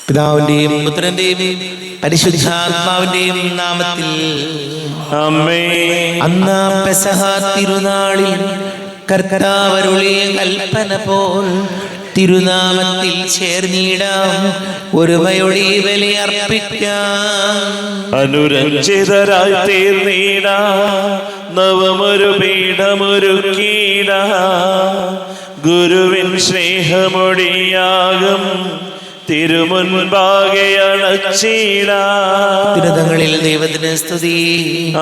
പിതാവിന്റെയും പുത്രന്റെയും പരിശുദ്ധാത്മാവിന്റെയും നാമത്തിൽ ആമേൻ. അന്ന് പെസഹ തിരുനാളിൽ കർത്താവ് അരുളിയ കൽപ്പന പോൽ തിരുനാമത്തിൽ ചേർന്നിടാം, ഒരു ബലി ബലിയർപ്പിക്കാം. അനുരഞ്ജിതരായി തീർന്നീട നവമൊരു പീഠമൊരുക്കീട, ഗുരുവിൻ സ്നേഹമൊടിയാകും തിരുമുൻപാകെ അണച്ചീട. ഉന്നതങ്ങളിൽ ദൈവത്തിന് സ്തുതി.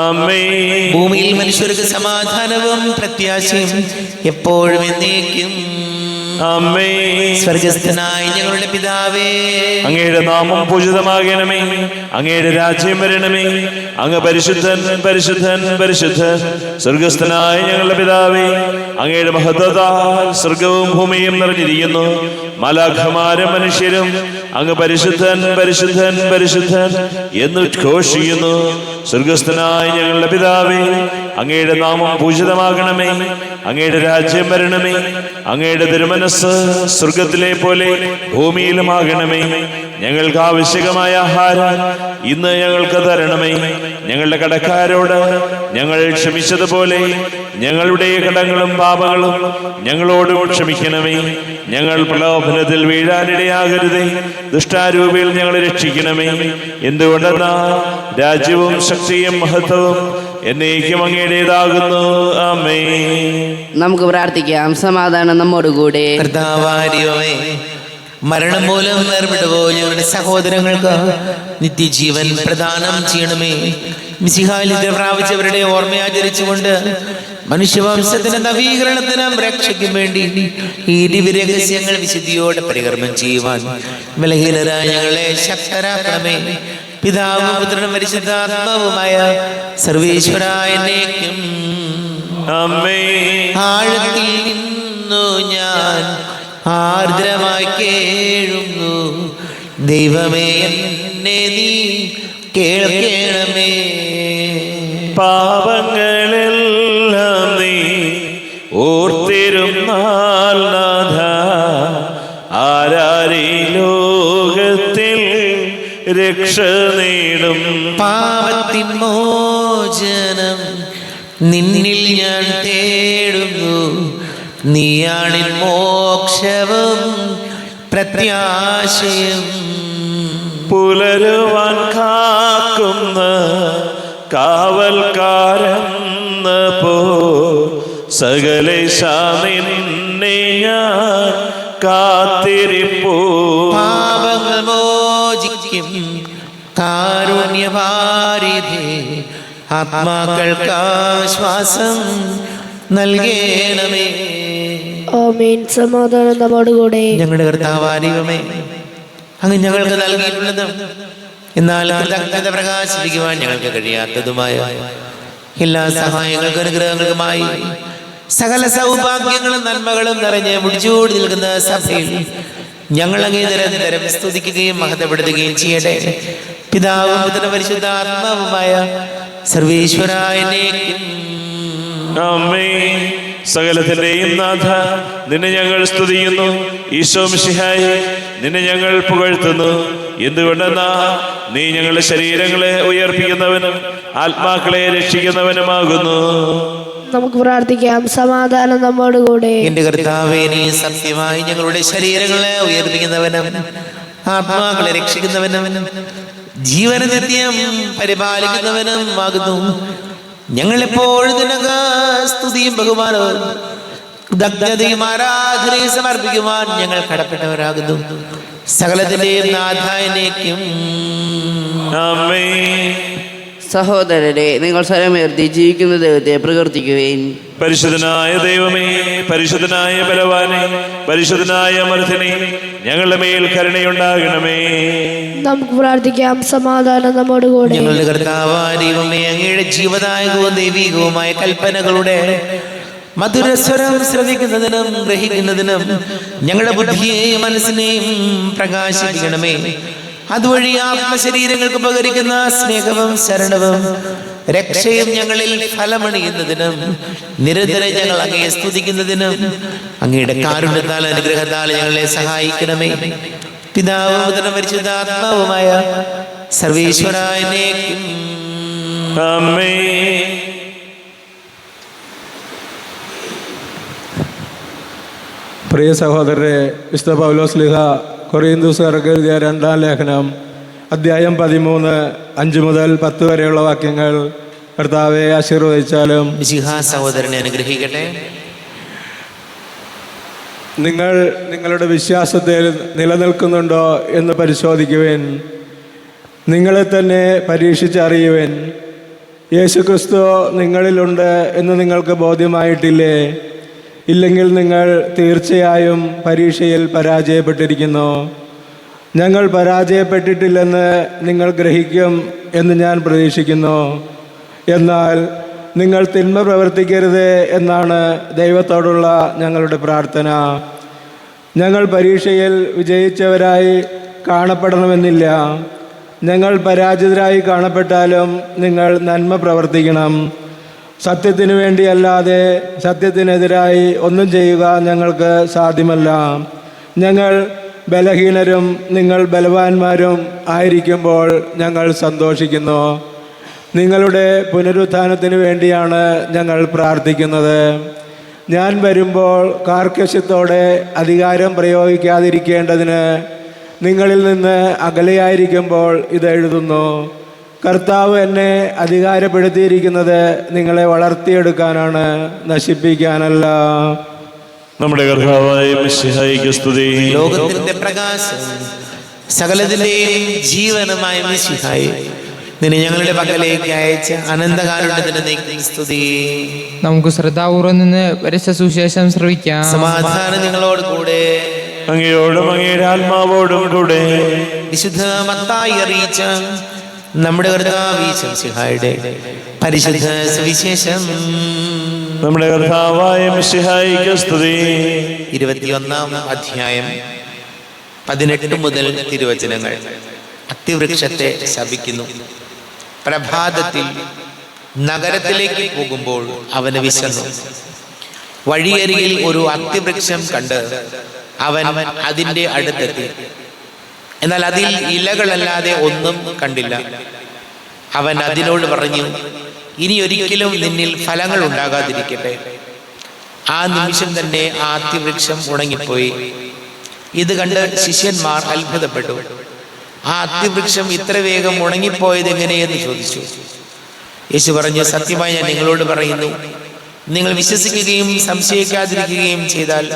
ആമേൻ. ഭൂമിയിൽ മനുഷ്യർക്ക് സമാധാനവും പ്രത്യാശയും എപ്പോഴും എന്നേക്കും. ആമേൻ. സ്വർഗസ്ഥനായ ഞങ്ങളുടെ പിതാവേ, അങ്ങയുടെ നാമം പൂജിതമാകണമേ, അങ്ങയുടെ രാജ്യം വരണമേ, അങ്ങ് പരിശുദ്ധൻ പരിശുദ്ധൻ പരിശുദ്ധൻ. സ്വർഗസ്ഥനായ ഞങ്ങളുടെ പിതാവേ, അങ്ങയുടെ മഹത്വത്താൽ സ്വർഗവും ഭൂമിയും നിറഞ്ഞിരിക്കുന്നു. മാലാഖമാരും മനുഷ്യരും അങ്ങ് പരിശുദ്ധൻ പരിശുദ്ധൻ പരിശുദ്ധൻ എന്ന് ഘോഷിക്കുന്നു. സ്വർഗസ്ഥനായ ഞങ്ങളുടെ പിതാവേ, അങ്ങയുടെ നാമം പൂജിതമാകണമേ, അങ്ങയുടെ രാജ്യം വരണമേ, അങ്ങയുടെ തിരുമനസ്സ് സ്വർഗത്തിലെ പോലെ ഭൂമിയിലുമാകണമേ. ഞങ്ങൾക്ക് ആവശ്യകമായ ആഹാരം ഇന്ന് ഞങ്ങൾക്ക് തരണമേ. ഞങ്ങളുടെ കടക്കാരോട് ഞങ്ങൾ ക്ഷമിച്ചതുപോലെ ഞങ്ങളുടെ കടങ്ങളും പാപങ്ങളും ഞങ്ങളോടും ക്ഷമിക്കണമേ. ഞങ്ങൾ പ്രലോഭനത്തിൽ വീഴാനിടയാകരുതേ, ദുഷ്ടാരൂപിയിൽ ഞങ്ങളെ രക്ഷിക്കണമേ. എന്തുകൊണ്ടെന്നാൽ രാജ്യവും ശക്തിയും മഹത്വവും എന്നേക്കും അങ്ങയുടേതാകുന്നു. ആമേൻ. നമുക്ക് പ്രാർത്ഥിക്കാം. സമാധാനം നമ്മോടുകൂടെ. കർത്താവാരിയോമേ, മരണം മൂലം വേർപെട്ടുപോയ ഞങ്ങളുടെ സഹോദരങ്ങൾക്ക് നിത്യജീവൻ പ്രദാനം ചെയ്യണമേ. മിശിഹായിൽ പ്രാപിച്ചവരുടെ ഓർമ്മയാചരിച്ചുകൊണ്ട് മനുഷ്യവംശത്തിന്റെ നവീകരണത്തിനും രക്ഷയ്ക്കും വേണ്ടി ഈ ദിവ്യരഹസ്യങ്ങൾ വിശുദ്ധിയോടെ പരികർമ്മം ചെയ്യുവാൻ ബലഹീനരായ ഞങ്ങളെ ശക്തരാക്കണമേ. പിതാവും പുത്രനും പരിശുദ്ധാത്മാവുമായ സർവേശ്വരായ എന്നേക്കും. ആമേൻ. ആഴത്തിൽ നിന്നു ഞാൻ ആർദ്രമായി കേഴുന്നു, ദൈവമേ എന്നെ നീ കേൾക്കണമേ. പാപങ്ങളെല്ലാം നീ ഓർത്തിരുന്നാൽ നാഥ, ആരാരീ ലോകത്തിൽ രക്ഷ നേടും. പാപത്തിൻ മോചനം നിന്നിൽ ഞാൻ തേടുന്നു, നീയാണിൻ മോക്ഷവും പ്രത്യാശയും. പുലരുവാൻ കാക്കുന്ന കാവൽക്കാരെന്ന പോ സകലേശ നിന്നെ ഞാൻ കാത്തിരിപ്പൂ. പാപങ്ങൾ മോചിക്കും കാരുണ്യവാരിധേ, ആത്മാക്കൾക്ക് ആശ്വാസം നൽകണമേ. ആമേൻ. സമാധാനം നമ്മോടുകൂടെ. ഞങ്ങളുടെ കർത്താവാരിവമേ, അങ്ങ് ഞങ്ങൾക്ക് നൽകിയിട്ടുള്ളതും എന്നാൽ കൃതജ്ഞത പ്രകാശിപ്പിക്കുവാൻ ഞങ്ങൾക്ക് കഴിയാത്തതുമായ എല്ലാ സഹായങ്ങൾക്കും അനുഗ്രഹങ്ങൾക്കുമായി സകല സൗഭാഗ്യങ്ങളും നന്മകളും നിറഞ്ഞ് മുടിച്ചൂടി നിൽക്കുന്ന സഭയിൽ ഞങ്ങൾ അങ്ങേ നിരന്തരം സ്തുതിക്കുകയും മഹത്വപ്പെടുത്തുകയും ചെയ്യട്ടെ. പിതാവും പുത്രനും പരിശുദ്ധാത്മാവുമായ സർവേശ്വരായ എന്നേക്കും. ആമേൻ. സകലത്തിന്റെയും നാഥ, നിന്നെ ഞങ്ങൾ സ്തുതിക്കുന്നു. ഈശോ മിശിഹായേ, നിന്നെ ഞങ്ങൾ പുകഴ്ത്തുന്നു. എന്തുകൊണ്ടെന്നാ നീ ഞങ്ങളുടെ ശരീരങ്ങളെ ഉയർപ്പിക്കുന്നവനും ആത്മാക്കളെ രക്ഷിക്കുന്നവനുമാകുന്നു. നമുക്ക് പ്രാർത്ഥിക്കാം. സമാധാനം നമ്മോടുകൂടെ. എന്റെ കർത്താവേ, നീ സത്യമായി ഞങ്ങളുടെ ശരീരങ്ങളെ ഉയർപ്പിക്കുന്നവനും ആത്മാക്കളെ രക്ഷിക്കുന്നവനും ജീവന നിത്യം പരിപാലിക്കുന്നവനും ആകുന്നു. ഞങ്ങളെപ്പോഴും നിനക്ക് സ്തുതിയും ബഹുമാനവും ദഗ്ധതയും ആരാധനയും സമർപ്പിക്കുവാൻ ഞങ്ങൾ കടപ്പെട്ടവരാകുന്നു. സകലത്തിന്റെയും നാഥായനേക്കും. ആമേൻ. സഹോദരരെ, നിങ്ങൾ സ്വരമുയർത്തി ജീവിക്കുന്ന ദൈവത്തെ പ്രകീർത്തിക്കുകയും. പരിശുദ്ധനായ ദൈവമേ, പരിശുദ്ധനായ ബലവാനെ, പരിശുദ്ധനായ അമർത്തിനെ, ഞങ്ങളുടെ മേൽ കരുണയുണ്ടാകണമേ. നമുക്ക് പ്രാർത്ഥിക്കാം. സമാധാനം നമ്മോടുകൂടെ. ഞങ്ങളുടെ കർത്താവായ ദൈവമേ, അങ്ങയുടെ ജീവദായകവും ദൈവികവുമായ കൽപ്പനകളുടെ മധുരസ്വരം ശ്രവിക്കുന്നതിനും ഗ്രഹിക്കുന്നതിനും ഞങ്ങളുടെ ബുദ്ധിയെയും മനസ്സിനെയും പ്രകാശിപ്പിക്കണമേ. അതുവഴി ആത്മശരീരങ്ങൾക്ക് ഉപകരിക്കുന്ന സ്നേഹവും ശരണവും രക്ഷയും ഞങ്ങളിൽ ഫലമണിയുന്നതിനും നിരന്തരം ഞങ്ങൾ അങ്ങയെ സ്തുതിക്കുന്നതിനും അങ്ങയുടെ കാരുണ്യത്താൽ അനുഗ്രഹത്താൽ ഞങ്ങളെ സഹായിക്കണമേ. പിതാവും പുത്രനും പരിശുദ്ധാത്മാവുമായ സർവേശ്വരായനേക്കും ആമേൻ. പ്രിയ സഹോദരരെ, വിശുദ്ധ പൗലോസ്ലീഹ കൊറിന്തോസുകാർക്ക് എഴുതിയ 2-ാം ലേഖനം അധ്യായം 13 5 മുതൽ 10 വരെയുള്ള വാക്യങ്ങൾ കർത്താവെ ആശീർവദിച്ചാലും. മിശിഹാ സഹോദരനെ അനുഗ്രഹിക്കട്ടെ. നിങ്ങൾ നിങ്ങളുടെ വിശ്വാസത്തിൽ നിലനിൽക്കുന്നുണ്ടോ എന്ന് പരിശോധിക്കുവിൻ. നിങ്ങളെ തന്നെ പരീക്ഷിച്ചറിയുവിൻ. യേശുക്രിസ്തു നിങ്ങളിലുണ്ട് എന്ന് നിങ്ങൾക്ക് ബോധ്യമായിട്ടില്ലേ? ഇല്ലെങ്കിൽ നിങ്ങൾ തീർച്ചയായും പരീക്ഷയിൽ പരാജയപ്പെട്ടിരിക്കുന്നു. ഞങ്ങൾ പരാജയപ്പെട്ടിട്ടില്ലെന്ന് നിങ്ങൾ ഗ്രഹിക്കും എന്ന് ഞാൻ പ്രതീക്ഷിക്കുന്നു. എന്നാൽ നിങ്ങൾ തിന്മ പ്രവർത്തിക്കരുത് എന്നാണ് ദൈവത്തോടുള്ള ഞങ്ങളുടെ പ്രാർത്ഥന. ഞങ്ങൾ പരീക്ഷയിൽ വിജയിച്ചവരായി കാണപ്പെടണമെന്നില്ല. ഞങ്ങൾ പരാജിതരായി കാണപ്പെട്ടാലും നിങ്ങൾ നന്മ പ്രവർത്തിക്കണം. സത്യത്തിനു വേണ്ടിയല്ലാതെ സത്യത്തിനെതിരായി ഒന്നും ചെയ്യുക ഞങ്ങൾക്ക് സാധ്യമല്ല. ഞങ്ങൾ ബലഹീനരും നിങ്ങൾ ബലവാന്മാരും ആയിരിക്കുമ്പോൾ ഞങ്ങൾ സന്തോഷിക്കുന്നു. നിങ്ങളുടെ പുനരുത്ഥാനത്തിന് വേണ്ടിയാണ് ഞങ്ങൾ പ്രാർത്ഥിക്കുന്നത്. ഞാൻ വരുമ്പോൾ കാർക്കശ്യത്തോടെ അധികാരം പ്രയോഗിക്കാതിരിക്കേണ്ടതിന് നിങ്ങളിൽ നിന്ന് അകലെയായിരിക്കുമ്പോൾ ഇതെഴുതുന്നു. കർത്താവ് എന്നെ അധികാരപ്പെടുത്തിയിരിക്കുന്നത് നിങ്ങളെ വളർത്തിയെടുക്കാനാണ്, നശിപ്പിക്കാനല്ല. നമ്മുടെ കർത്താവായ മിശിഹായിക്ക് സ്തുതി. ലോകത്തിന്റെ പ്രകാശം സകലത്തിന്റെയും ജീവനുമായ മിശിഹായി നിന്നെ ഞങ്ങളുടെ പക്കലേക്ക് അയച്ച അനന്തകാരുണ്യത്തിന് സ്തുതി. നമുക്ക് ശ്രദ്ധാപൂർവം നിന്ന് പരിശുദ്ധ സുവിശേഷം ശ്രവിക്കാം. സമാധാനം നിങ്ങളോട് കൂടെ. അങ്ങയോടും അങ്ങയുടെ ആത്മാവോടും കൂടെ. വിശുദ്ധ മത്തായി അറിയിച്ച നമ്മുടെ കർത്താവ് മിശിഹായുടെ പരിശുദ്ധ സുവിശേഷം. നമ്മുടെ കർത്താവായ മിശിഹായിക്ക് സ്തുതി. 21-ാം അധ്യായം 18 മുതൽ തിരുവചനങ്ങൾ. അത്തിവൃക്ഷത്തെ ശപിക്കുന്നു. പ്രഭാതത്തിൽ നഗരത്തിലേക്ക് പോകുമ്പോൾ അവന് വിശന്നു. വഴിയരികിൽ ഒരു അത്തിവൃക്ഷം കണ്ട് അവൻ അതിൻ്റെ അടുത്തെത്തി. എന്നാൽ അതിൽ ഇലകളല്ലാതെ ഒന്നും കണ്ടില്ല. അവൻ അതിനോട് പറഞ്ഞു, ഇനി ഒരിക്കലും നിന്നിൽ ഫലങ്ങൾ ഉണ്ടാകാതിരിക്കട്ടെ. ആ നിമിഷം തന്നെ ആ അത്തിവൃക്ഷം ഉണങ്ങിപ്പോയി. ഇത് കണ്ട് ശിഷ്യന്മാർ അത്ഭുതപ്പെട്ടു. ആ അത്തിവൃക്ഷം ഇത്ര വേഗം ഉണങ്ങിപ്പോയത് എങ്ങനെയെന്ന് ചോദിച്ചു. യേശു പറഞ്ഞു, സത്യമായി ഞാൻ നിങ്ങളോട് പറയുന്നു, നിങ്ങൾ വിശ്വസിക്കുകയും സംശയിക്കാതിരിക്കുകയും ചെയ്താൽ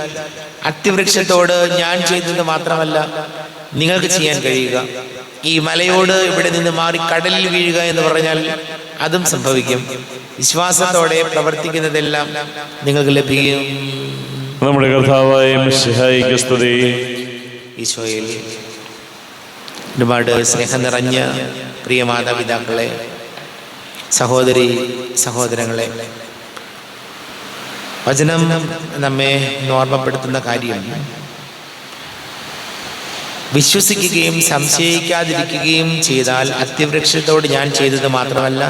അത്തിവൃക്ഷത്തോട് ഞാൻ ചെയ്തത് മാത്രമല്ല നിങ്ങൾക്ക് ചെയ്യാൻ കഴിയുക. ഈ മലയോട് ഇവിടെ നിന്ന് മാറി കടലിൽ വീഴുക എന്ന് പറഞ്ഞാൽ അതും സംഭവിക്കും. വിശ്വാസത്തോടെ പ്രവർത്തിക്കുന്നതെല്ലാം നിങ്ങൾക്ക് ലഭിക്കും. നമ്മുടെ കർത്താവായ മിശിഹായിക്ക് സ്തുതി. ഈശോയിൽ ഒരുപാട് സ്നേഹം നിറഞ്ഞ പ്രിയ മാതാപിതാക്കളെ, സഹോദരി സഹോദരങ്ങളെ, വചനം നമ്മെ ഓർമ്മപ്പെടുത്തുന്ന കാര്യം വിശ്വസിക്കുകയും സംശയിക്കാതിരിക്കുകയും ചെയ്താൽ അത്തിവൃക്ഷത്തോട് ഞാൻ ചെയ്തത് മാത്രമല്ല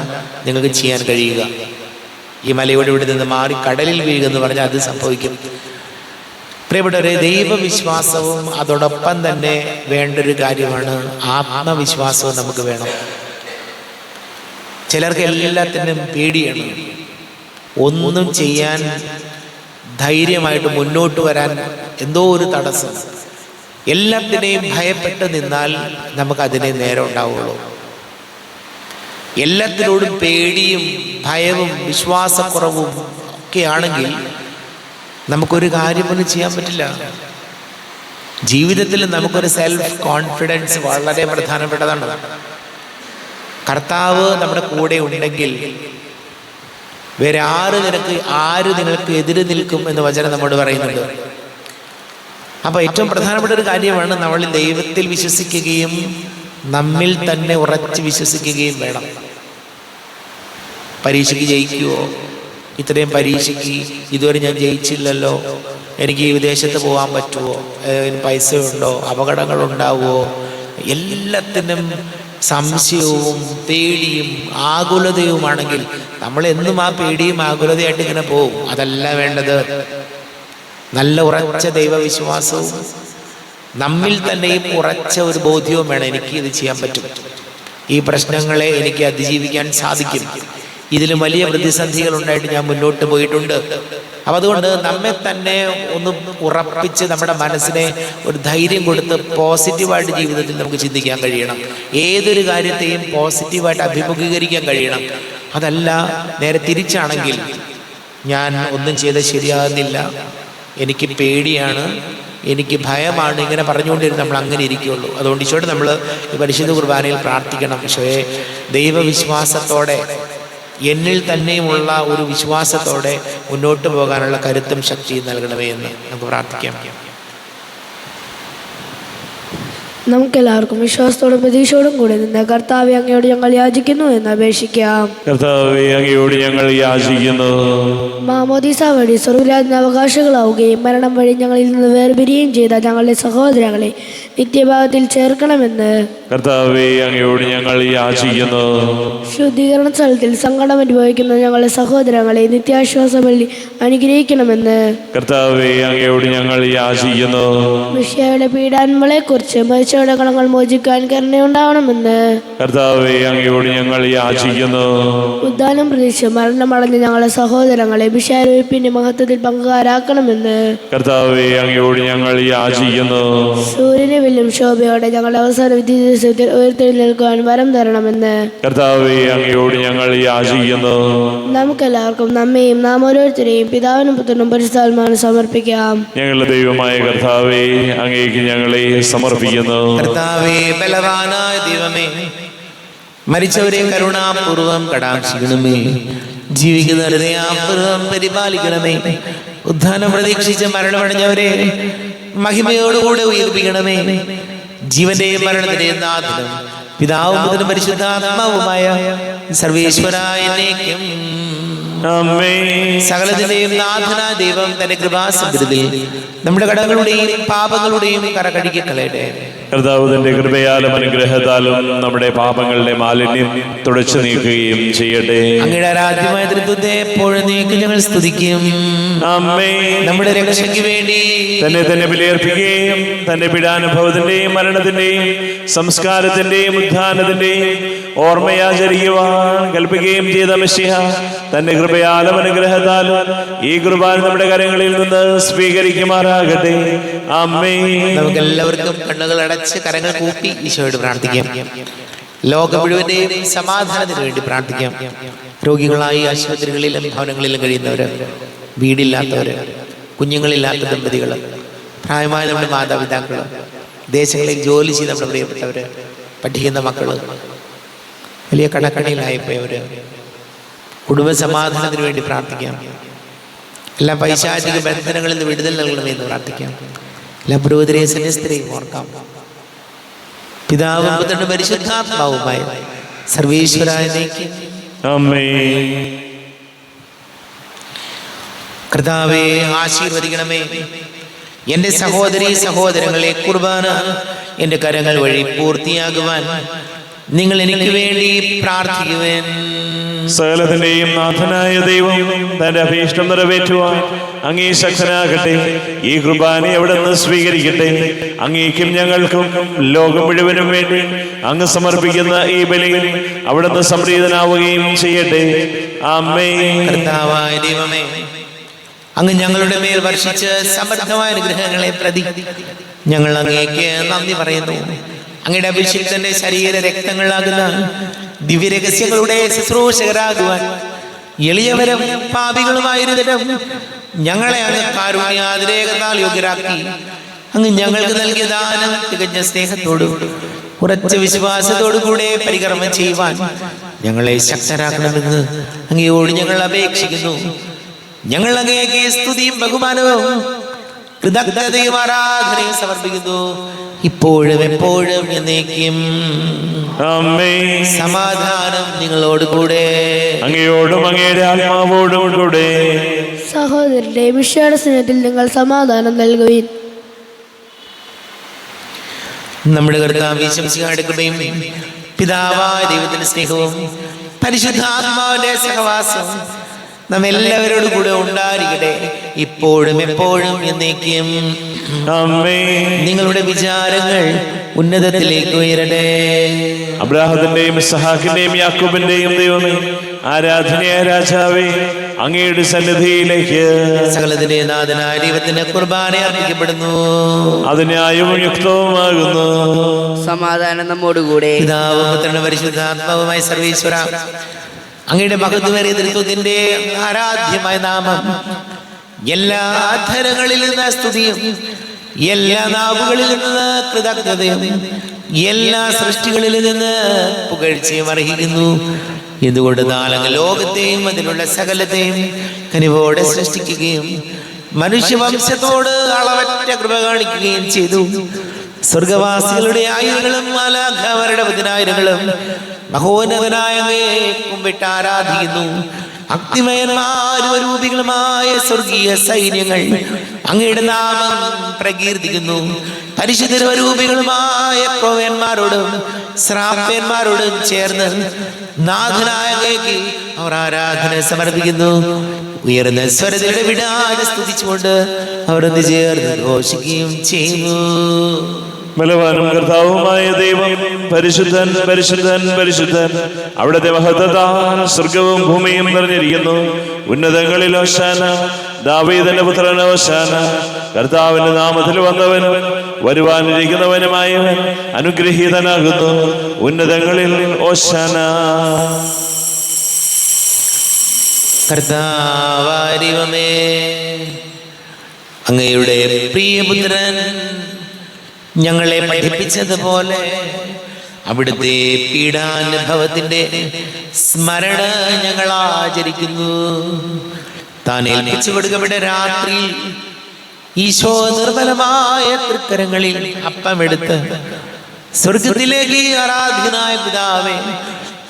നിങ്ങൾക്ക് ചെയ്യാൻ കഴിയുക. ഈ മലയോട് ഇവിടെ നിന്ന് മാറി കടലിൽ വീഴുക എന്ന് പറഞ്ഞാൽ അത് സംഭവിക്കും. പ്രിയപ്പെട്ടവരെ, ദൈവവിശ്വാസവും അതോടൊപ്പം തന്നെ വേണ്ടൊരു കാര്യമാണ് ആത്മവിശ്വാസവും നമുക്ക് വേണം. ചിലർക്ക് എല്ലാത്തിനും പേടിയാണ്. ഒന്നും ചെയ്യാൻ ധൈര്യമായിട്ട് മുന്നോട്ട് വരാൻ എന്തോ ഒരു തടസ്സം. എല്ലാത്തിനെയും ഭയപ്പെട്ട് നിന്നാൽ നമുക്കതിനെ നേരം ഉണ്ടാവുള്ളൂ. എല്ലാത്തിനോടും പേടിയും ഭയവും വിശ്വാസക്കുറവും ഒക്കെ ആണെങ്കിൽ നമുക്കൊരു കാര്യമൊന്നും ചെയ്യാൻ പറ്റില്ല. ജീവിതത്തിൽ നമുക്കൊരു സെൽഫ് കോൺഫിഡൻസ് വളരെ പ്രധാനപ്പെട്ടതാണ്. കർത്താവ് നമ്മുടെ കൂടെ ഉണ്ടെങ്കിൽ വേറെ ആര് നിങ്ങൾക്ക് എതിര് നിൽക്കും എന്ന് വചനം നമ്മോട് പറയുന്നുണ്ട്. അപ്പൊ ഏറ്റവും പ്രധാനപ്പെട്ട ഒരു കാര്യമാണ് നമ്മൾ ദൈവത്തിൽ വിശ്വസിക്കുകയും നമ്മിൽ തന്നെ ഉറച്ച് വിശ്വസിക്കുകയും വേണം. പരീക്ഷയ്ക്ക് ജയിക്കുവോ? ഇത്രയും പരീക്ഷയ്ക്ക് ഇതുവരെ ഞാൻ ജയിച്ചില്ലല്ലോ, എനിക്ക് ഈ വിദേശത്ത് പോകാൻ പറ്റുമോ, പൈസ ഉണ്ടോ, അപകടങ്ങൾ ഉണ്ടാവുമോ, എല്ലാത്തിനും സംശയവും പേടിയും ആകുലതയുമാണെങ്കിൽ നമ്മൾ എന്നും ആ പേടിയും ആകുലതയായിട്ട് ഇങ്ങനെ പോകും. അതല്ല വേണ്ടത്. നല്ല ഉറച്ച ദൈവവിശ്വാസവും നമ്മിൽ തന്നെയും ഉറച്ച ഒരു ബോധ്യവും വേണം, എനിക്ക് ഇത് ചെയ്യാൻ പറ്റും, ഈ പ്രശ്നങ്ങളെ എനിക്ക് അതിജീവിക്കാൻ സാധിക്കും. ഇതിലും വലിയ പ്രതിസന്ധികൾ ഉണ്ടായിട്ട് ഞാൻ മുന്നോട്ട് പോയിട്ടുണ്ട്. അപ്പം അതുകൊണ്ട് നമ്മെ തന്നെ ഒന്ന് ഉറപ്പിച്ച് നമ്മുടെ മനസ്സിനെ ഒരു ധൈര്യം കൊടുത്ത് പോസിറ്റീവായിട്ട് ജീവിതത്തിൽ നമുക്ക് ചിന്തിക്കാൻ കഴിയണം. ഏതൊരു കാര്യത്തെയും പോസിറ്റീവായിട്ട് അഭിമുഖീകരിക്കാൻ കഴിയണം. അതല്ല നേരെ തിരിച്ചാണെങ്കിൽ ഞാൻ ഒന്നും ചെയ്ത് ശരിയാകുന്നില്ല, എനിക്ക് പേടിയാണ്, എനിക്ക് ഭയമാണ്, ഇങ്ങനെ പറഞ്ഞുകൊണ്ടിരുന്ന് നമ്മൾ അങ്ങനെ ഇരിക്കുകയുള്ളൂ. അതുകൊണ്ട് ഈശോയോട് നമ്മൾ ഈ പരിശുദ്ധ കുർബാനയിൽ പ്രാർത്ഥിക്കണം. ഈശോയെ ദൈവവിശ്വാസത്തോടെ എന്നിൽ തന്നെയുമുള്ള ഒരു വിശ്വാസത്തോടെ മുന്നോട്ട് പോകാനുള്ള കരുത്തും ശക്തിയും നൽകണമേ എന്ന് നമുക്ക് പ്രാർത്ഥിക്കാം. നമുക്കെല്ലാവർക്കും വിശ്വാസത്തോടും പ്രതീക്ഷയോടും കൂടി നിന്ന് കർത്താവെ അങ്ങയോട് ഞങ്ങൾ യാചിക്കുന്നു എന്ന് അപേക്ഷിക്കാം. കർത്താവേ, അങ്ങയോട് ഞങ്ങൾ യാചിക്കുന്നു. മാമോദീസ വഴി സ്വർഗ്ഗരാജ്ഞ അവകാശികളാവുകയും മരണം വഴി ഞങ്ങളിൽ നിന്ന് വേർപിരിയുകയും ചെയ്ത ഞങ്ങളുടെ സഹോദരങ്ങളെ നിത്യഭാഗത്തിൽ ചേർക്കണമെന്ന് കർത്താവേ, അങ്ങയോട് ഞങ്ങൾ യാചിക്കുന്നു. ശുദ്ധീകരണ സ്ഥലത്തിൽ സങ്കടം അനുഭവിക്കുന്ന ഞങ്ങളുടെ സഹോദരങ്ങളെ നിത്യാശ്വാസം വഴി അനുഗ്രഹിക്കണമെന്ന് കർത്താവേ, അങ്ങയോട് ഞങ്ങൾ യാചിക്കുന്നു. മിശിഹായുടെ പീഡാന്മകളെ കുറിച്ച് മരിച്ചവരുടെ കടങ്ങൾ മോചിക്കാൻ കരുണയുണ്ടാവണമെന്ന് കർത്താവേ, അങ്ങയോട് ഞങ്ങൾ യാചിക്കുന്നു. ഉദ്ധാനം പ്രതീക്ഷിച്ച് മരണമടഞ്ഞ ഞങ്ങളുടെ സഹോദരങ്ങളെ മിശിഹായുടെ മഹത്വത്തിൽ പങ്കുകാരാക്കണമെന്ന് കർത്താവേ, അങ്ങയോട് ഞങ്ങൾ യാചിക്കുന്നു. സൂര്യനെ വെല്ലും ശോഭയോടെ ഞങ്ങളുടെ അവസാന വിധി ദിവസത്തിൽ ഉയർത്തെഴുന്നേൽക്കുവാൻ വരം തരണമെന്ന് കർത്താവേ, അങ്ങയോട് ഞങ്ങൾ യാചിക്കുന്നു. നമുക്കെല്ലാവർക്കും നമ്മെയും നാം ഓരോരുത്തരെയും പിതാവിനും പുത്രനും പരിശുദ്ധാത്മാവിനും സമർപ്പിക്കാം. ഞങ്ങളുടെ ദൈവമായ കർത്താവേ, അങ്ങേക്ക് ഞങ്ങളെ സമർപ്പിക്കുന്നു. കർത്താവേ, ബലവാനായ ദൈവമേ, മരിച്ചവരെ കരുണാപൂർവം കടാക്ഷിക്കണമേ, ജീവിക്കുന്ന ഹൃദയാപൂർവം പരിപാലിക്കണമേ, ഉദ്ധാനം പ്രതീക്ഷിച്ച് മരണമടഞ്ഞവരെ മഹിമയോടുകൂടെ ഉയർപ്പിക്കണമേ. ജീവന്റെയും മരണത്തിന്റെയും നാഥനും പിതാവും പുത്രനും പരിശുദ്ധാത്മാവുമായ സർവേശ്വരായ എന്നേക്കും സകലത്തിന്റെയും നാഥനായ ദൈവം തന്റെ കൃപാസമൃദ്ധിയിൽ നമ്മുടെ കടങ്ങളുടെയും പാപങ്ങളുടെയും കറകഴുകി കളയട്ടെ. കർത്താവ് തന്റെ കൃപയാലും അനുഗ്രഹത്താലും നമ്മുടെ പാപങ്ങളുടെ മാലിന്യം തുടച്ചു നീക്കുകയും ചെയ്യട്ടെ. അങ്ങയുടെ ആരാധ്യമായ തൃത്വത്തെ എപ്പോഴും നീക്കി ഞങ്ങൾ സ്തുതിക്കും. നമ്മുടെ രക്ഷയ്ക്ക് വേണ്ടി തന്നെ ബലിയർപ്പിക്കുകയും തന്റെ പീഡാനുഭവത്തിന്റെയും മരണത്തിന്റെയും സംസ്കാരത്തിന്റെയും ഉത്ഥാനത്തിന്റെയും ഓർമ്മയാചരിക്കുവാൻ കൽപ്പിക്കുകയും ചെയ്ത മിശിഹ തന്റെ കൃപയാലും അനുഗ്രഹത്താലും ഈ കുർബാന നമ്മുടെ കരങ്ങളിൽ നിന്ന് സ്വീകരിക്കുമാറാകട്ടെ. ആമേൻ. നമുക്ക് എല്ലാവർക്കും കണ്ണുകൾ അടച്ച് കരങ്ങൾ കൂപ്പി ഈശോയോട് പ്രാർത്ഥിക്കാം. ലോകം മുഴുവന്റെയും സമാധാനത്തിന് വേണ്ടി പ്രാർത്ഥിക്കാം. രോഗികളായി ആശുപത്രികളിലും ഭവനങ്ങളിലും കഴിയുന്നവര്, വീടില്ലാത്തവര്, കുഞ്ഞുങ്ങളില്ലാത്ത ദമ്പതികൾ, പ്രായമായ നമ്മുടെ മാതാപിതാക്കൾ, ദേശങ്ങളിൽ ജോലി ചെയ്ത് നമ്മുടെ പ്രിയപ്പെട്ടവര്, പഠിക്കുന്ന മക്കള്, വലിയ കടക്കണിയിലായിപ്പോയവര്, കുടുംബ സമാധാനത്തിന് വേണ്ടി പ്രാർത്ഥിക്കാം. എല്ലാ പൈശാചിക ബന്ധനങ്ങളിൽ നിന്ന് വിടുതൽ നൽകണമെന്ന് പ്രാർത്ഥിക്കാം. എല്ലാ പുരോഹിതരെയും സന്യസ്തരെയും ഓർക്കാം. പിതാവും പുത്രനും പരിശുദ്ധാത്മാവുമായ സർവേശ്വരായ എന്നേക്കും ആമേൻ. കർത്താവേ, ആശീർവദിക്കണമേ. എൻ്റെ സഹോദരീ സഹോദരങ്ങളെ കുർബാന എൻ്റെ കരങ്ങൾ വഴി പൂർത്തിയാകുവാൻ നിങ്ങൾ എനിക്ക് വേണ്ടി പ്രാർത്ഥിക്കുവാൻ. സകലത്തിന്റെയും നാഥനായ ദൈവം തന്റെ അഭീഷ്ടം നിറവേറ്റുവാൻ അങ്ങേ ശക്തനാകട്ടെ. ഈ കുർബാന അവിടെ നിന്ന് സ്വീകരിക്കട്ടെ. അങ്ങേക്കും ഞങ്ങൾക്കും ലോകം മുഴുവനും വേണ്ടി അങ്ങ് സമർപ്പിക്കുന്ന ഈ ബലിയിൽ അവിടെ നിന്ന് സംപ്രീതനാവുകയും ചെയ്യട്ടെ. ആമേൻ. കർത്താവായ ദൈവമേ, അങ്ങ് ഞങ്ങളുടെ മേൽ വർഷിച്ച് സമൃദ്ധമായ അനുഗ്രഹങ്ങളെ പ്രതി ഞങ്ങൾ അങ്ങേക്ക് നന്ദി പറയുന്നു. അങ്ങയുടെ അഭിഷിക്തന്റെ ശരീര രക്തങ്ങളാകുന്ന ദിവ്യരഹസ്യങ്ങളുടെ ശുശ്രൂഷകരാകുവാൻ എളിയവരും പാപികളുമായിരുന്നിട്ടും ഞങ്ങളെ അങ്ങ് കാരുണ്യാതിരേകത്താൽ യോഗ്യരാക്കി. അങ്ങ് ഞങ്ങൾക്ക് നൽകിയ ദാനം തികഞ്ഞ സ്നേഹത്തോടും ഉറച്ച വിശ്വാസത്തോടു കൂടെ പരികർമ്മം ചെയ്യുവാൻ ഞങ്ങളെ ശക്തരാക്കണമെന്ന് അങ്ങയോട് ഞങ്ങൾ അപേക്ഷിക്കുന്നു. ഞങ്ങൾ അങ്ങേക്ക് സ്തുതിയും ബഹുമാനവും കൃതജ്ഞതയും ആരാധനയും സമർപ്പിക്കുന്നു, ഇപ്പോഴും എപ്പോഴും എന്നേക്കും. ആമേൻ. സമാധാനം നിങ്ങളോട് കൂടെ, അങ്ങയോടും അങ്ങയുടെ ആത്മാവോടും കൂടെ. സഹോദരന്റെ മിശിഹായുടെ സ്നേഹത്തിൽ നിങ്ങൾ സമാധാനം നൽകുവിൻ. നമ്മുടെ കർത്താവ് യേശുമിശിഹായുടെ കൃപയും പിതാവായ ദൈവത്തിന്റെ സ്നേഹവും പരിശുദ്ധാത്മാവിന്റെ സഹവാസവും നമ്മെല്ലാവരോടും കൂടെ ഉണ്ടായിരിക്കട്ടെ, ഇപ്പോഴും എപ്പോഴും എന്നേക്കും. ആമേൻ. നിങ്ങളുടെ വിചാരങ്ങൾ ഉന്നതത്തിലേക്ക് ഉയരട്ടെ. അബ്രാഹത്തിന്റെയും ഇസ്ഹാക്കിന്റെയും യാക്കോബിന്റെയും ദൈവമേ, ആരാധനയായ രാജാവേ, അങ്ങയുടെ സന്നിധിയിലേക്ക് സകലത്തിന്റെ നാഥനായ ദൈവത്തിന്റെ കുർബാന അർപ്പിക്കപ്പെടുന്നു. അത് ന്യായവും യുക്തവുമാകുന്നു. സമാധാനം നമ്മോടുകൂടെ. പിതാവും പുത്രനും പരിശുദ്ധാത്മാവുമായ സർവീശ്വര, അങ്ങയുടെ മഹത്വമേറിയ തൃത്വത്തിന്റെ ആരാധ്യമായ നാമം എല്ലാ അധരങ്ങളിൽ നിന്ന് സ്തുതിയും എല്ലാ നാവുകളിൽ നിന്ന് കൃതജ്ഞതയും എല്ലാ സൃഷ്ടികളിൽ നിന്ന് പുകഴ്ചയും അർഹിക്കുന്നു. എന്തുകൊണ്ട് നാലങ്ങ് ലോകത്തെയും അതിലുള്ള സകലത്തെയും കനിവോടെ സൃഷ്ടിക്കുകയും മനുഷ്യവംശത്തോട് അളവറ്റ കൃപ കാണിക്കുകയും ചെയ്തു. സ്വർഗവാസികളുടെ ആയിരങ്ങളും മാലാഖമാരുടെ പതിനായിരങ്ങളും മഹോന്നതനായ അങ്ങയെ കുമ്പിട്ട് ആരാധിക്കുന്നു. അഗ്നിമയന്മാരും അരൂപികളുമായ സ്വർഗീയ സൈന്യങ്ങൾ അങ്ങയുടെ നാമം പ്രകീർത്തിക്കുന്നു. പരിശുദ്ധരൂപികളുമായ പ്രവന്മാരോടും ശ്രാപ്പന്മാരോടും ചേർന്ന് നാഥനായ അങ്ങയ്ക്ക് അവർ ആരാധന സമർപ്പിക്കുന്നു. ഉയർന്ന സ്വരതയുടെ വിടാതെ സ്തുതിച്ചുകൊണ്ട് അവർ ഒന്ന് ചേർന്ന് ഘോഷിക്കുകയും ചെയ്യുന്നു. ബലവാനും കർത്താവുമായ ദൈവം പരിശുദ്ധൻ പരിശുദ്ധൻ പരിശുദ്ധൻ. അവിടുത്തെ മഹത്വത്താൽ സ്വർഗവും ഭൂമിയും നിറഞ്ഞിരിക്കുന്നു. ഉന്നതങ്ങളിൽ ഹോശാന, ദാവീദിന്റെ പുത്രൻ ഹോശാന. കർത്താവിന്റെ നാമത്തിൽ വന്നവനും വരുവാനിരിക്കുന്നവനുമായവൻ അനുഗ്രഹീതനാകുന്നു. ഉന്നതങ്ങളിൽ ഹോശാന. കർത്താവാരിവമേ, അങ്ങയുടെ പ്രിയപുത്രൻ ഞങ്ങളെ പഠിപ്പിച്ചതുപോലെ അവിടുത്തെ പീഡാനുഭവത്തിന്റെ സ്മരണ ഞങ്ങൾ ആചരിക്കുന്നു. താൻ ഏൽപ്പിച്ചു കൊടുക്കപ്പെട്ട രാത്രി ഈശോ നിർമ്മലമായ തൃക്കരങ്ങളിൽ അപ്പമെടുത്ത് സ്വർഗത്തിലേക്ക് ആരാധ്യനായ പിതാവേ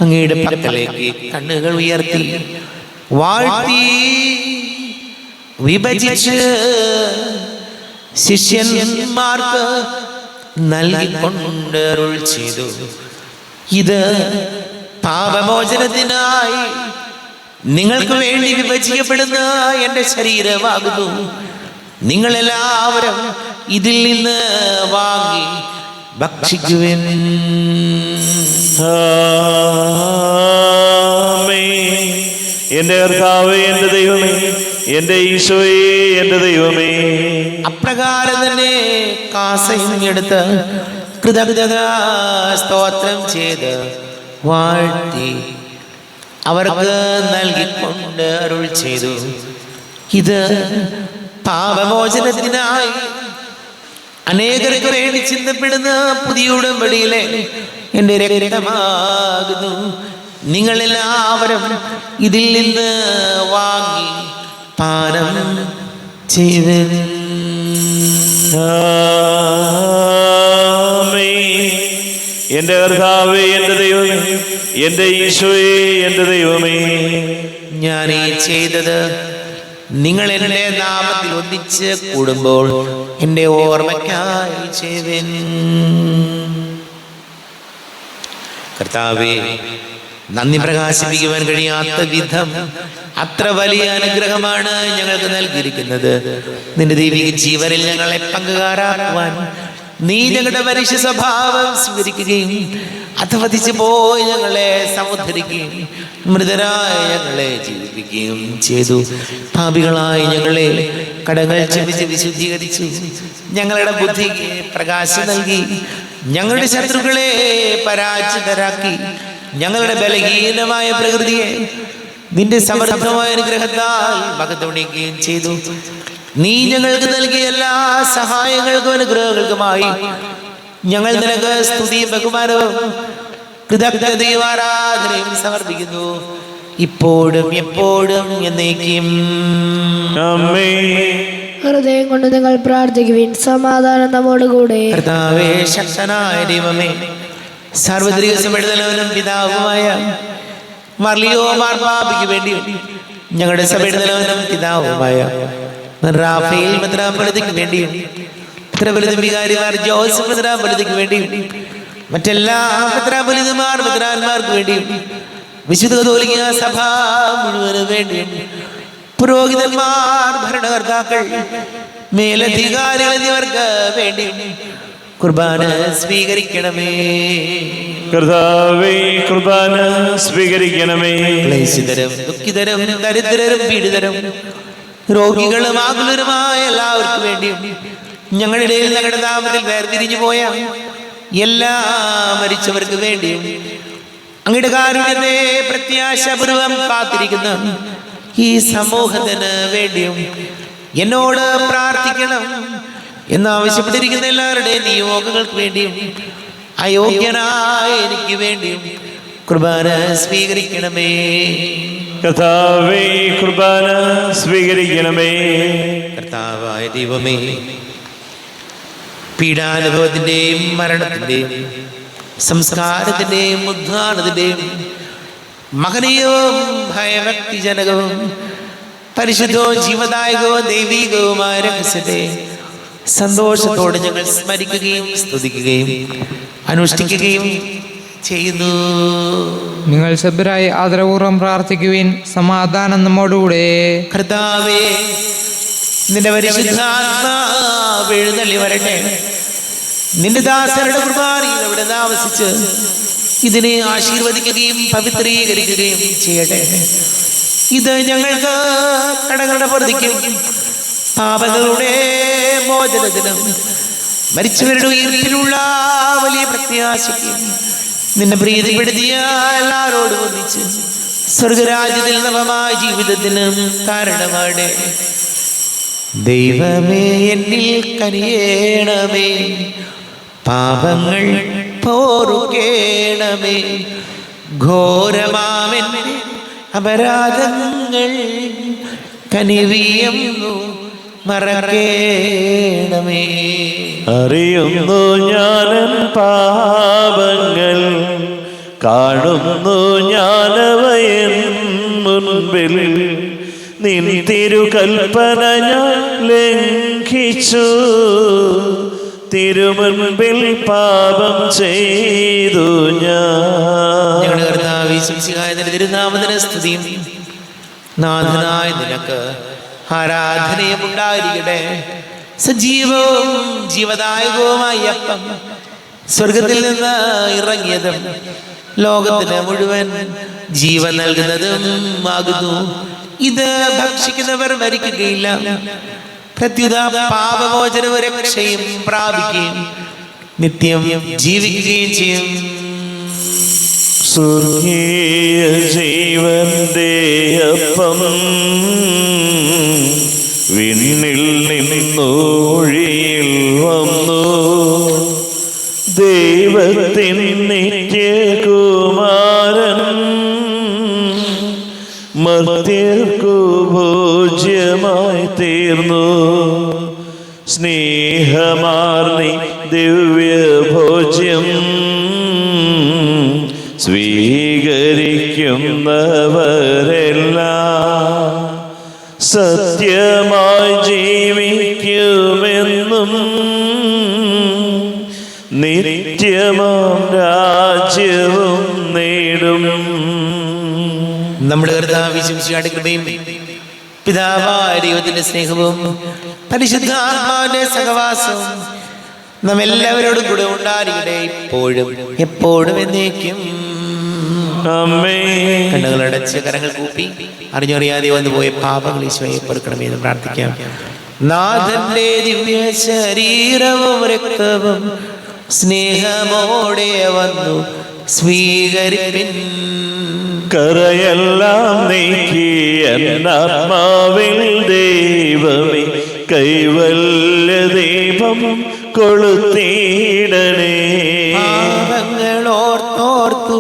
അങ്ങയുടെ പക്കലേക്ക് കണ്ണുകൾ ഉയർത്തി വാഴ്ത്തി വിഭജിച്ച് ശിഷ്യന്മാർക്ക് നൽകിക്കൊണ്ട് അരുൾ ചെയ്തു, ഇത് പാപമോചനത്തിനായി നിങ്ങൾക്ക് വേണ്ടി വിഭജിക്കപ്പെടുന്ന എന്റെ ശരീരമാകുന്നു. നിങ്ങളെല്ലാവരും ഇതിൽ നിന്ന് വാങ്ങി ഭക്ഷിക്കുവിൻ. എന്റെ കർത്താവേ, എന്റെ ദൈവമേ, എന്റെ ഈശോയേ, എന്റെ ദൈവമേ. അപ്രകാരം തന്നെ കാസയും എടുത്ത് കൃതജ്ഞത സ്തോത്രം ചെയ്ത് വാഴ്ത്തി അവർക്ക് നൽകിക്കൊണ്ട് അരുൾ ചെയ്തു, ഇത് പാപമോചനത്തിനായി അനേകർക്ക് വേണ്ടി ചിന്തപ്പെടുന്ന പുതിയ ഉടമ്പടിയിലെ എൻ്റെ രക്തമാകുന്നു. നിങ്ങളെല്ലാവരും ഇതിൽ നിന്ന് വാങ്ങി പാനം ചെയ്ത്. എന്റെ കർത്താവേ, എന്റെ ദൈവമേ, എന്റെ ഈശോയേ, എന്റെ ദൈവമേ. ഞാൻ ഈ ചെയ്തത് നിങ്ങൾ എൻ്റെ നാമത്തിൽ ഒന്നിച്ച് കൂടുമ്പോൾ എൻ്റെ ഓർമ്മയ്ക്കായി ചെയ്തൻ. കർത്താവേ, നന്ദി പ്രകാശിപ്പിക്കുവാൻ കഴിയാത്ത വിധം അത്ര വലിയ അനുഗ്രഹമാണ് ഞങ്ങൾക്ക് നൽകിയിരിക്കുന്നത്. നിന്റെ ദൈവിക ജീവനിൽ ഞങ്ങളെ പങ്കുകാരാക്കുവാൻ നീ ഞങ്ങളുടെ മനുഷ്യ സ്വഭാവം സ്വീകരിക്കുകയും അധപതിച്ചു പോയി ഞങ്ങളെ സമുദ്ധരിക്കുകയും മൃതരായ ഞങ്ങളെ ജീവിപ്പിക്കുകയും ചെയ്തു. പാപികളായി ഞങ്ങളെ കടങ്ങൾ ക്ഷമിച്ച് വിശുദ്ധീകരിച്ചു. ഞങ്ങളുടെ ബുദ്ധിക്ക് പ്രകാശം നൽകി. ഞങ്ങളുടെ ശത്രുക്കളെ പരാജിതരാക്കി. ഞങ്ങളുടെ ബലഹീനമായ പ്രകൃതിയെ നിന്റെ സമർത്ഥമായ അനുഗ്രഹത്താൽ മഹത്വണിക്കുകയും ചെയ്തു. നീ ഞങ്ങൾക്ക് നൽകിയ എല്ലാ സഹായങ്ങൾക്കും അനുഗ്രഹങ്ങൾക്കുമായി ഞങ്ങൾ നിനക്ക് സ്തുതിയും ബഹുമാനവും കൃതജ്ഞതയും ആരാധനയും സമർപ്പിക്കുന്നു, ഇപ്പോഴും എപ്പോഴും എന്നേക്കും. ഹൃദയം കൊണ്ട് നിങ്ങൾ പ്രാർത്ഥിക്കുവിൻ. സമാധാനം നമ്മോടുകൂടെ. കർത്താവേ, ശക്തനായ ദൈവമേ, സാർവത്രിക സഭയുടെ പിതാവുമായ മർലിയോ മാർപ്പാപ്പയ്ക്ക് വേണ്ടി ഞങ്ങളുടെ സഭയുടെ തലവനും പിതാവുമായ റാഫേൽ മെത്രാപ്പൊലീത്തയ്ക്ക് വേണ്ടിയും മെത്രാപ്പൊലീത്ത വികാരിമാർ ജോസഫ് മെത്രാപ്പൊലീത്തയ്ക്ക് വേണ്ടിയും മറ്റെല്ലാ മെത്രാപ്പൊലീത്തമാർ മെത്രാന്മാർക്ക് വേണ്ടിയും വിശുദ്ധ കത്തോലിക്ക സഭ മുഴുവനും വേണ്ടിയും പുരോഹിതന്മാർ, ഭരണകർത്താക്കൾ, മേലധികാരികൾ എന്നിവർക്ക് വേണ്ടി കുർബാന സ്വീകരിക്കണമേ. കർത്താവേ, കുർബാന സ്വീകരിക്കണമേ. ക്ലേശിതരും ദുഃഖിതരും ദരിദ്രരും പീഡിതരും രോഗികളും ആകുലരുമായ എല്ലാവർക്കും വേണ്ടിയും ഞങ്ങളുടെ ഇടയിൽ ഞങ്ങളുടെ നാമത്തിൽ വേർതിരിഞ്ഞു പോയ എല്ലാ മരിച്ചവർക്ക് വേണ്ടിയും അങ്ങയുടെ കാരുണ്യത്തെ പ്രത്യാശപൂർവം കാത്തിരിക്കുന്ന ഈ സമൂഹത്തിന് വേണ്ടിയും എന്നോട് പ്രാർത്ഥിക്കണം എന്നാവശ്യപ്പെട്ടിരിക്കുന്ന എല്ലാവരുടെയും നിയോഗങ്ങൾക്ക് വേണ്ടിയും അയോഗ്യനായ എനിക്ക് വേണ്ടിയും കുർബാന സ്വീകരിക്കണമേ. കർത്താവേ, കുർബാന സ്വീകരിക്കണമേ. കർത്താവായ ദൈവമേ, പീഡാനുഭവത്തിൻ്റെയും മരണത്തിൻ്റെയും സംസ്കാരത്തിൻ്റെയും ഉദ്ധാനത്തിൻ്റെയും മഹനീയവും ഭയഭക്തിജനകവും പരിശുദ്ധവും ജീവദായകവും ദൈവീകവുമായ രഹസ്യത്തെ സന്തോഷത്തോടെ ഞങ്ങൾ സ്മരിക്കുകയും സ്തുതിക്കുകയും അനുഷ്ഠിക്കുകയും ചെയ്യുന്നു. നിങ്ങൾ സഭ്യരായി ആദരപൂർവ്വം പ്രാർത്ഥിക്കുവിൻ. സമാധാനം നമ്മോടുകൂടെ. കർത്താവേ, നിന്റെ പരിശുദ്ധാത്മാവ് എഴുന്നള്ളി വരട്ടെ. നിന്റെ ദാസരുടെ കുർബാനയിൽ അവിടെ താമസിച്ച് ഇതിനെ ആശീർവദിക്കുകയും പവിത്രീകരിക്കുകയും ചെയ്യട്ടെ. ഇത് ഞങ്ങൾക്ക് കടങ്ങളുടെ പൊറുതിക്കും പാപങ്ങളുടെ മോചനത്തിനും മരിച്ചവരുടെ ഉയർപ്പിലുള്ള വലിയ പ്രത്യാശയ്ക്കും നിന്നെ പ്രീതിപ്പെടുത്തിയ എല്ലാവരോടും ഒന്നിച്ച് സ്വർഗരാജ്യത്തിൽ നവമായ ജീവിതത്തിനും കാരണമാണ്. ദൈവമേ, എന്നിൽ കനിയേണമേ, പാപങ്ങൾ പോറുക്കേണമേ, ഘോരമാമെന്റെ അപരാധങ്ങൾ കനിവിയെന്നു മറക്കേണമേ. അറിയുന്നു ഞാനൻ പാപങ്ങൾ, കാണുന്നു ഞാനവയൻ മുൻപിൽ. നിൻ തിരുകൽപ്പന ഞാൻ ലംഘിച്ചു, തിരുമുൻപിൽ പാപം ചെയ്തു ഞാൻ. ഞങ്ങളുടെ കർത്താവേ, യേശുമിശിഹായ നിന്റെ തിരുനാമത്തിന് സ്തുതിയും നാഥനായ നിനക്ക് ആരാധനയും ഉണ്ടായിരിക്കട്ടെ. സജീവവും ജീവദായകവുമായ അപ്പം സ്വർഗത്തിൽ നിന്ന് ഇറങ്ങിയതും ലോകത്തിന് മുഴുവൻ ജീവൻ നൽകുന്നതും ആകുന്നു. ഇത് ഭക്ഷിക്കുന്നവർ മരിക്കുകയില്ല, പ്രത്യുത പാപമോചനവും രക്ഷയും പ്രാപിക്കുകയും നിത്യം ജീവിക്കുകയും ചെയ്യും. സ്വർഗീയ ജീവന്റെ അപ്പം വിണ്ണിൽ നിന്നൊഴിയിൽ വന്നു, ദൈവത്തിൻ നിത്യകുമാരൻ മർത്യർക്കു ഭോജ്യമായി തീർന്നു. സ്നേഹമാർന്നി ദിവ്യഭോജ്യം സ്വീകരിക്കുന്നവരെല്ലാം സത്യമായി ജീവിക്കുമെന്നും നിത്യമാം രാജ്യവും നേടും. നമ്മുടെ കർത്താവ് യേശുമിശിഹായുടെ കൃപയും പിതാവായ ദൈവത്തിന്റെ സ്നേഹവും പരിശുദ്ധാത്മാവിന്റെ സഹവാസവും നാം എല്ലാവരോടും കൂടെ ഉണ്ടായിരിക്കട്ടെ, ഇപ്പോഴും എപ്പോഴും എന്നേക്കും. കണ്ണുകളടച്ച് കരങ്ങൾ കൂപ്പി അറിഞ്ഞറിയാതെ വന്നുപോയ പാപങ്ങൾ ഈശോയെ പൊറുക്കണമേ എന്ന് പ്രാർത്ഥിക്കാം. നാഥന്റെ ദിവ്യ ശരീരവും രക്തവും സ്നേഹമോടെ വന്നു സ്വീകരിപ്പിൻ. കരയെല്ലാം നീക്കിയ ആത്മാവിൽ ദൈവമേ, കൈവല്യ ദീപം കൊളുത്തിയിടണേ. പാപങ്ങളോർത്തോർത്തു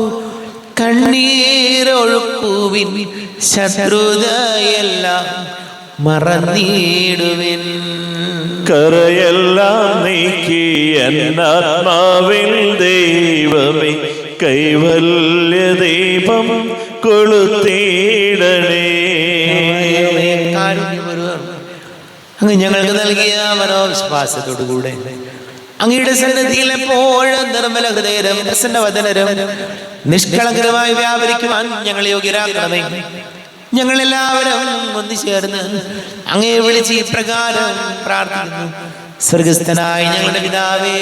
കണ്ണീരൊഴുക്കുവിൻ, ശത്രുതയെല്ലാം മറന്നിടുവിൻ. കരയെല്ലാം നീക്കിയ ആത്മാവിൽ ദൈവമേ, കൈവല്യ ദീപം കൊളുത്തിയിടണേ. അങ്ങ് ഞങ്ങൾക്ക് നൽകിയ മനോവിശ്വാസത്തോടുകൂടെ അങ്ങയുടെ സന്നിധിയിൽ എപ്പോഴും നിർമ്മല ഹൃദയരും പ്രസന്നവദനരും നിഷ്കളങ്കരമായി വ്യാപരിക്കുവാൻ ഞങ്ങളെ യോഗ്യരാക്കണമേ. ഞങ്ങളെല്ലാവരും ഒന്നു ചേർന്ന് അങ്ങേ വിളിച്ച് ഇപ്രകാരം പ്രാർത്ഥിക്കുന്നു. സ്വർഗസ്ഥനായ ഞങ്ങളുടെ പിതാവേ,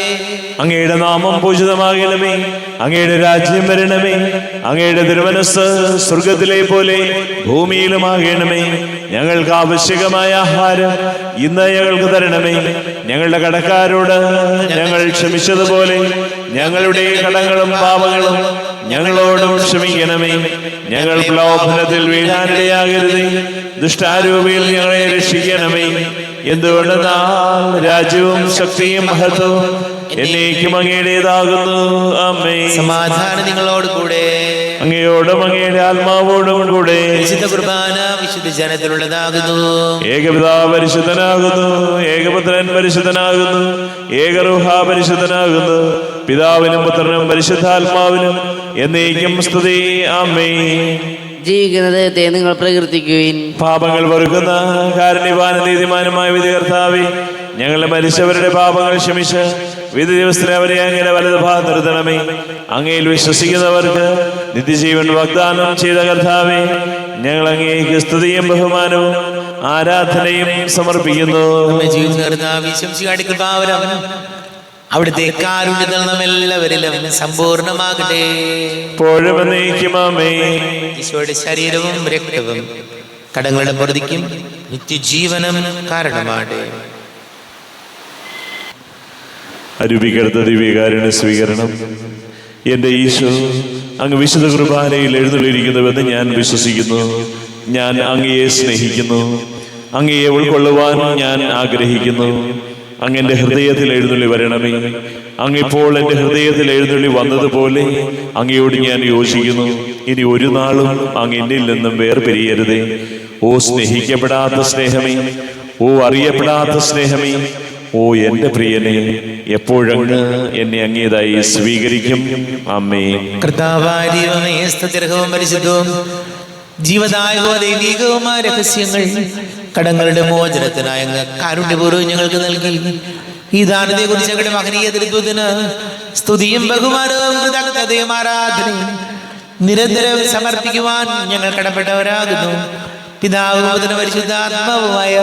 അങ്ങയുടെ നാമം പൂജിതമാകണമേ, അങ്ങയുടെ രാജ്യം വരണമേ, അങ്ങയുടെ തിരുമനസ്സ് സ്വർഗത്തിലെ പോലെ ഭൂമിയിലുമാകണമേ. ഞങ്ങൾക്ക് ആവശ്യകമായ ആഹാരം ഇന്ന് ഞങ്ങൾക്ക് തരണമേ. ഞങ്ങളുടെ കടക്കാരോട് ഞങ്ങൾ ക്ഷമിച്ചതുപോലെ ഞങ്ങളുടെ കടങ്ങളും പാപങ്ങളും ഞങ്ങളോടും ക്ഷമിക്കണമേ. ഞങ്ങൾ പ്രലോഭനത്തിൽ വീഴാനിടയാകരുതേ, ദുഷ്ടാരൂപിയിൽ ഞങ്ങളെ രക്ഷിക്കണമേ. എന്തുകൊണ്ടെന്നാൽ രാജ്യവും ശക്തിയും മഹത്വവും എന്നേക്കും അങ്ങയുടേതാകുന്നു. ആമേൻ. സമാധാനം നിങ്ങളോട് കൂടെ. അങ്ങയോടും അങ്ങയുടെ ആത്മാവോടും കൂടെ. വിശുദ്ധ കുർബാന വിശുദ്ധ ജനത്തിലുള്ളതാകുന്നു. ഏകപിതാവ് പരിശുദ്ധനാകുന്നു, ഏകപുത്രൻ പരിശുദ്ധനാകുന്നു, ഏകരൂഹ പരിശുദ്ധനാകുന്നു. പിതാവിനും പുത്രനും പരിശുദ്ധാത്മാവിനും എന്നേക്കും സ്തുതി. ആമേൻ. ജീവിക്കുന്ന ദൈവത്തെ നിങ്ങൾ പ്രകീർത്തിക്കുവിൻ. പാപങ്ങൾ വെറുക്കുന്ന കാരുണ്യവാനും നീതിമാനുമായ വിധികർത്താവേ, ഞങ്ങളുടെ മരിച്ചവരുടെ പാപങ്ങൾ ക്ഷമിച്ച് വിധി ദിവസത്തിൽ അവരെ അങ്ങയുടെ വലതുഭാഗം നിർത്തണമേ. അങ്ങയിൽ വിശ്വസിക്കുന്നവർക്ക് നിത്യജീവൻ വാഗ്ദാനം ചെയ്ത കർത്താവേ, ഞങ്ങൾ അങ്ങേക്ക് സ്തുതിയും ബഹുമാനവും ആരാധനയും സമർപ്പിക്കുന്നു. അവിടുത്തെ കാരുണ്യം നമ്മെല്ലാവരിലും സമ്പൂർണ്ണമാകട്ടെ. ഇപ്പോഴും എന്നേക്കും ആമേൻ. ഈശോയുടെ ശരീരവും രക്തവും കടങ്ങളുടെ പ്രതിക്കും നിത്യജീവനം കാരണമാകട്ടെ. അരൂപിക്കെടുത്ത ദിവ്യകാരുണ്യ സ്വീകരണം. എൻ്റെ ഈശോ, അങ്ങ് വിശുദ്ധ കുർബാനയിൽ എഴുന്നള്ളിയിരിക്കുന്നുവെന്ന് ഞാൻ വിശ്വസിക്കുന്നു. ഞാൻ അങ്ങയെ സ്നേഹിക്കുന്നു. അങ്ങയെ ഉൾക്കൊള്ളുവാൻ ഞാൻ ആഗ്രഹിക്കുന്നു. അങ്ങ് എൻ്റെ ഹൃദയത്തിൽ എഴുന്നള്ളി വരണമേ. അങ്ങിപ്പോൾ എൻ്റെ ഹൃദയത്തിൽ എഴുന്നള്ളി വന്നതുപോലെ അങ്ങയോട് ഞാൻ യോജിക്കുന്നു. ഇനി ഒരു നാളും അങ്ങ് എന്നിൽ നിന്നും വേർപിരിയരുതേ. ഓ സ്നേഹിക്കപ്പെടാത്ത സ്നേഹമേ, ഓ അറിയപ്പെടാത്ത സ്നേഹമേ, ഓ എൻ്റെ പ്രിയനെ, എപ്പോഴങ്ങ് എന്നെ അങ്ങേതായി സ്വീകരിക്കും. ആമേൻ. കർത്താവായ ദൈവമേ, സ്തുത്യർഹവും പരിശുദ്ധവും ജീവദായകവും ദൈവികവുമായ രഹസ്യങ്ങൾ കടങ്ങളുടെ മോചനത്തിനായ അങ്ങ് കാരുണ്യപൂർവ്വം ഞങ്ങൾക്ക് നൽകി. ഈ ദാനത്തെ കുറിച്ച് ഞങ്ങളുടെ മഹനീയ തൃത്വത്തിന് സ്തുതിയും ബഹുമാനവും കൃതജ്ഞതയും ആരാധനയും നിരന്തരം സമർപ്പിക്കുവാൻ ഞങ്ങൾ കടപ്പെട്ടവരാകുന്നു. പിതാവും പുത്രനും പരിശുദ്ധാത്മാവുമായ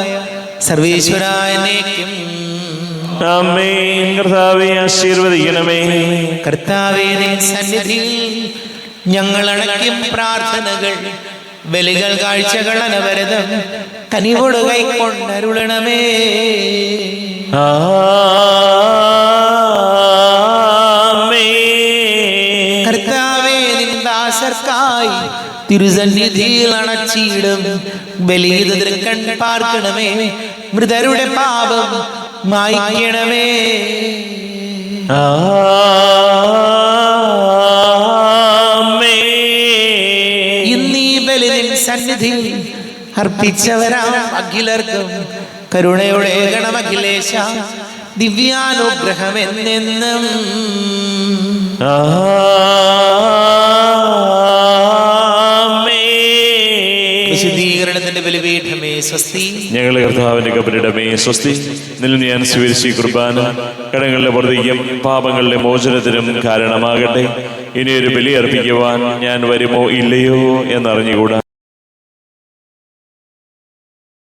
സർവേശ്വരായ എന്നേക്കും ആമേൻ. കർത്താവേ ആശീർവദിക്കണമേ. കർത്താവേ, നിൻ സന്നിധിയിൽ ഞങ്ങൾ അടയ്ക്കും പ്രാർത്ഥനകൾ, ബലികൾ, കാഴ്ചകൾ അനവരതം കനിവോട് കൈക്കൊണ്ടരുളണമേ. കർത്താവേ, നിൻ ദാസർക്കായി തിരുസന്നിധിയിൽ അണച്ചിടും ബലിതൃക്കൺ പാർക്കണമേ. മൃതരുടെ പാപം മായ്ക്കണമേ. ഇന്നീ ബലി നിൻ സന്നിധിയിൽ അർപ്പിച്ചവരാം അഖിലർക്കും കരുണയുടെ ഗണമഖിലേശ ദിവ്യാനുഗ്രഹം എന്നെന്നും. വിശുദ്ധീകരണത്തിന്റെ ബലിപീഠമേ സ്വസ്തി. ഞങ്ങളെ കർത്താവിന്റെ കബരിടമേ സ്വസ്തി. നിന്നിൽ ഞാൻ സ്വീകരിച്ച ഈ കുർബാന കടങ്ങളുടെ പ്രതിക്കും പാപങ്ങളുടെ മോചനത്തിനും കാരണമാകട്ടെ. ഇനിയൊരു ബലി അർപ്പിക്കുവാൻ ഞാൻ വരുമോ ഇല്ലയോ എന്നറിഞ്ഞുകൂടാ.